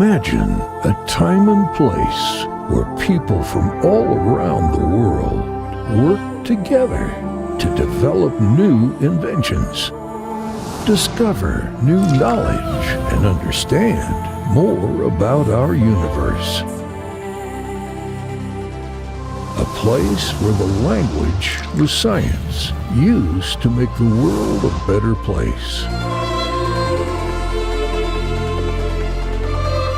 Imagine a time and place where people from all around the world work together to develop new inventions, discover new knowledge, and understand more about our universe. A place where the language was science, used to make the world a better place.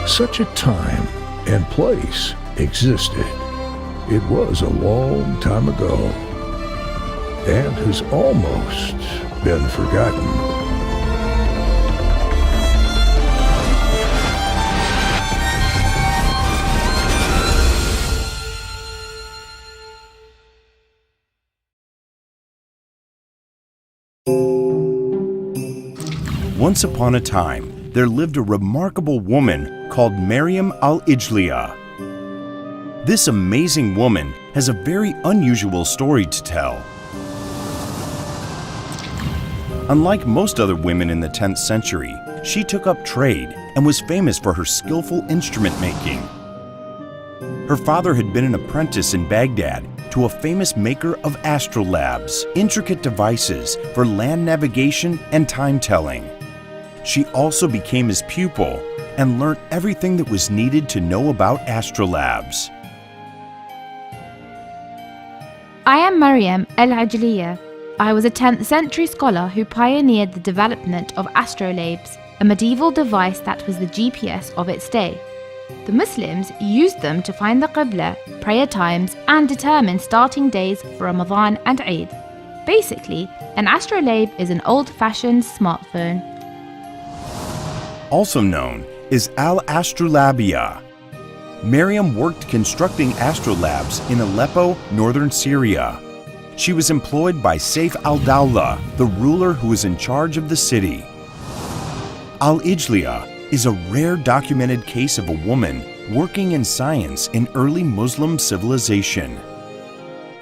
Such a time and place existed. It was a long time ago and has almost been forgotten. Once upon a time, there lived a remarkable woman called Mariam al-Ijliya. This amazing woman has a very unusual story to tell. Unlike most other women in the 10th century, she took up trade and was famous for her skillful instrument making. Her father had been an apprentice in Baghdad to a famous maker of astrolabs, intricate devices for land navigation and time-telling. She also became his pupil and learned everything that was needed to know about astrolabs. I am Mariam al-Ijliya. I was a 10th century scholar who pioneered the development of astrolabes, a medieval device that was the GPS of its day. The Muslims used them to find the Qibla, prayer times, and determine starting days for Ramadan and Eid. Basically, an astrolabe is an old-fashioned smartphone. Also known as Astrulabiya. Mariam worked constructing astrolabs in Aleppo, northern Syria. She was employed by Saif al-Dawla, the ruler who was in charge of the city. Al-Ijliya is a rare documented case of a woman working in science in early Muslim civilization.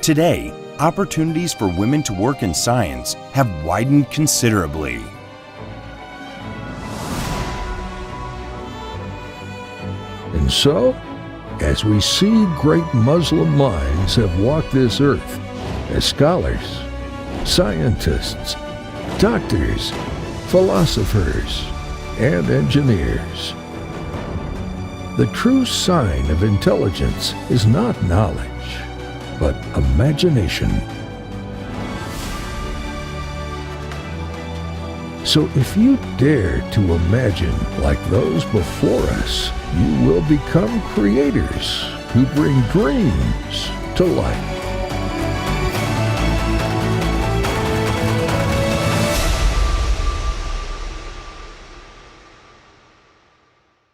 Today, opportunities for women to work in science have widened considerably. And so, as we see great Muslim minds have walked this earth, as scholars, scientists, doctors, philosophers, and engineers, the true sign of intelligence is not knowledge, but imagination. So if you dare to imagine like those before us, you will become creators who bring dreams to life.